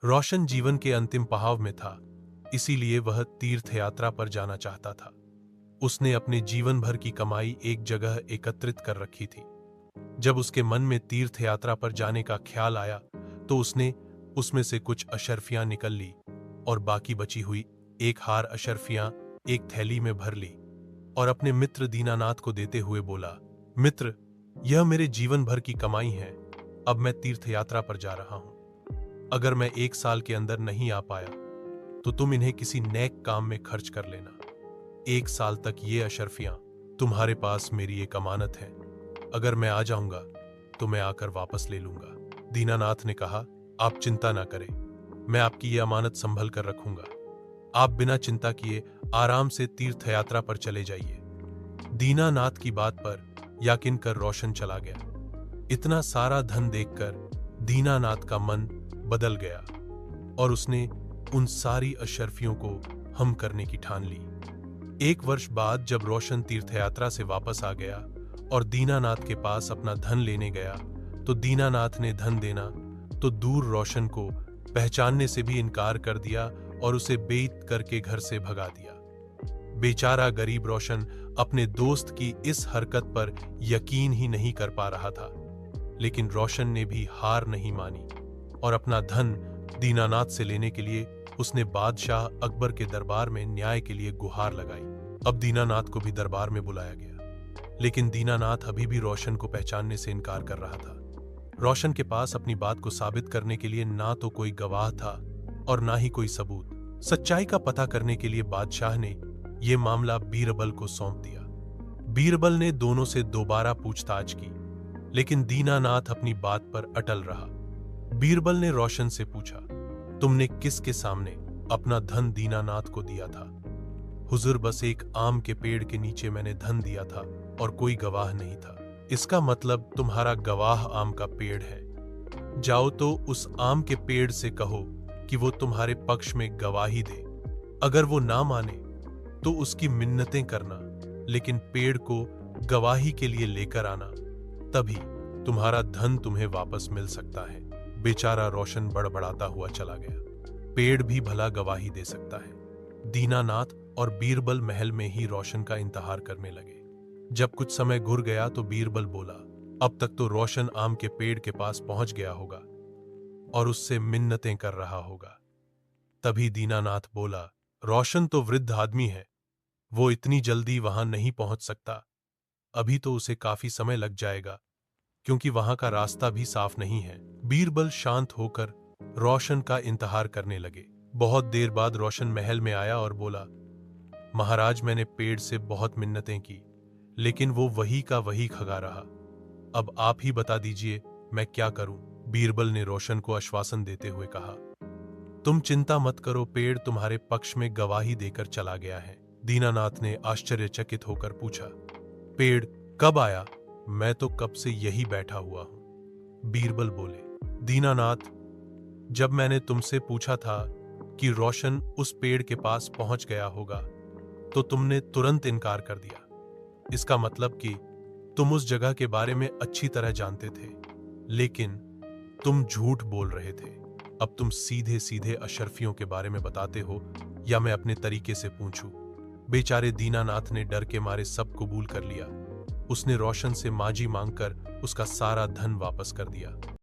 रोशन जीवन के अंतिम पड़ाव में था, इसीलिए वह तीर्थ यात्रा पर जाना चाहता था। उसने अपने जीवन भर की कमाई एक जगह एकत्रित कर रखी थी। जब उसके मन में तीर्थ यात्रा पर जाने का ख्याल आया तो उसने उसमें से कुछ अशर्फियां निकल ली और बाकी बची हुई एक हार अशर्फियां एक थैली में भर ली और अपने मित्र दीनानाथ को देते हुए बोला, मित्र, यह मेरे जीवन भर की कमाई है। अब मैं तीर्थ यात्रा पर जा रहा हूं। अगर मैं 1 साल के अंदर नहीं आ पाया तो तुम इन्हें किसी नेक काम में खर्च कर लेना। 1 साल तक ये अशर्फियां तुम्हारे पास मेरी एक अमानत है। अगर मैं आ जाऊंगा तो मैं आकर वापस ले लूंगा। दीनानाथ ने कहा, आप चिंता ना करें, मैं आपकी ये अमानत संभल कर रखूंगा। आप बिना चिंता किए आराम से तीर्थ यात्रा पर चले जाइए। दीनानाथ की बात पर यकीन कर रोशन चला गया। इतना सारा धन देखकर दीनानाथ का मन बदल गया और उसने उन सारी अशर्फियों को हम करने की ठान ली। 1 वर्ष बाद जब रोशन तीर्थयात्रा से वापस आ गया और दीनानाथ के पास अपना धन लेने गया तो दीनानाथ ने धन देना तो दूर रोशन को पहचानने से भी इनकार कर दिया और उसे बेइज्जत करके घर से भगा दिया। बेचारा गरीब रोशन अपने दोस्त की इस हरकत पर यकीन ही नहीं कर पा रहा था, लेकिन रोशन ने भी हार नहीं मानी और अपना धन दीनानाथ से लेने के लिए उसने बादशाह अकबर के दरबार में न्याय के लिए गुहार लगाई। अब दीनानाथ को भी दरबार में बुलाया गया, लेकिन दीनानाथ अभी भी रोशन को पहचानने से इनकार कर रहा था। रोशन के पास अपनी बात को साबित करने के लिए ना तो कोई गवाह था और ना ही कोई सबूत। सच्चाई का पता करने के लिए बादशाह ने यह मामला बीरबल को सौंप दिया। बीरबल ने दोनों से दोबारा पूछताछ की, लेकिन दीनानाथ अपनी बात पर अटल रहा। बीरबल ने रोशन से पूछा, तुमने किसके सामने अपना धन दीनानाथ को दिया था? हुजूर, बस एक आम के पेड़ के नीचे मैंने धन दिया था और कोई गवाह नहीं था। इसका मतलब तुम्हारा गवाह आम का पेड़ है। जाओ तो उस आम के पेड़ से कहो कि वो तुम्हारे पक्ष में गवाही दे। अगर वो ना माने तो उसकी मिन्नतें करना, लेकिन पेड़ को गवाही के लिए लेकर आना, तभी तुम्हारा धन तुम्हें वापस मिल सकता है। बेचारा रोशन बड़बड़ाता हुआ चला गया। पेड़ भी भला गवाही दे सकता है। दीनानाथ और बीरबल महल में ही रोशन का इंतजार करने लगे। जब कुछ समय गुजर गया तो बीरबल बोला, अब तक तो रोशन आम के पेड़ के पास पहुंच गया होगा और उससे मिन्नतें कर रहा होगा। तभी दीनानाथ बोला, रोशन तो वृद्ध आदमी है, वो इतनी जल्दी वहां नहीं पहुंच सकता। अभी तो उसे काफी समय लग जाएगा, क्योंकि वहां का रास्ता भी साफ नहीं है। बीरबल शांत होकर रोशन का इंतजार करने लगे। बहुत देर बाद रोशन महल में आया और बोला, महाराज, मैंने पेड़ से बहुत मिन्नतें की, लेकिन वो वही का वही खगा रहा। अब आप ही बता दीजिए मैं क्या करूं? बीरबल ने रोशन को आश्वासन देते हुए कहा, तुम चिंता मत करो, पेड़ तुम्हारे पक्ष में गवाही देकर चला गया है। दीनानाथ ने आश्चर्यचकित होकर पूछा, पेड़ कब आया? मैं तो कब से यही बैठा हुआ हूं। बीरबल बोले, दीनानाथ, जब मैंने तुमसे पूछा था कि रोशन उस पेड़ के पास पहुंच गया होगा तो तुमने तुरंत इनकार कर दिया। इसका मतलब कि तुम उस जगह के बारे में अच्छी तरह जानते थे, लेकिन तुम झूठ बोल रहे थे। अब तुम सीधे सीधे अशर्फियों के बारे में बताते हो या मैं अपने तरीके से पूछूं? बेचारे दीनानाथ ने डर के मारे सब कबूल कर लिया। उसने रोशन से माजी मांगकर उसका सारा धन वापस कर दिया।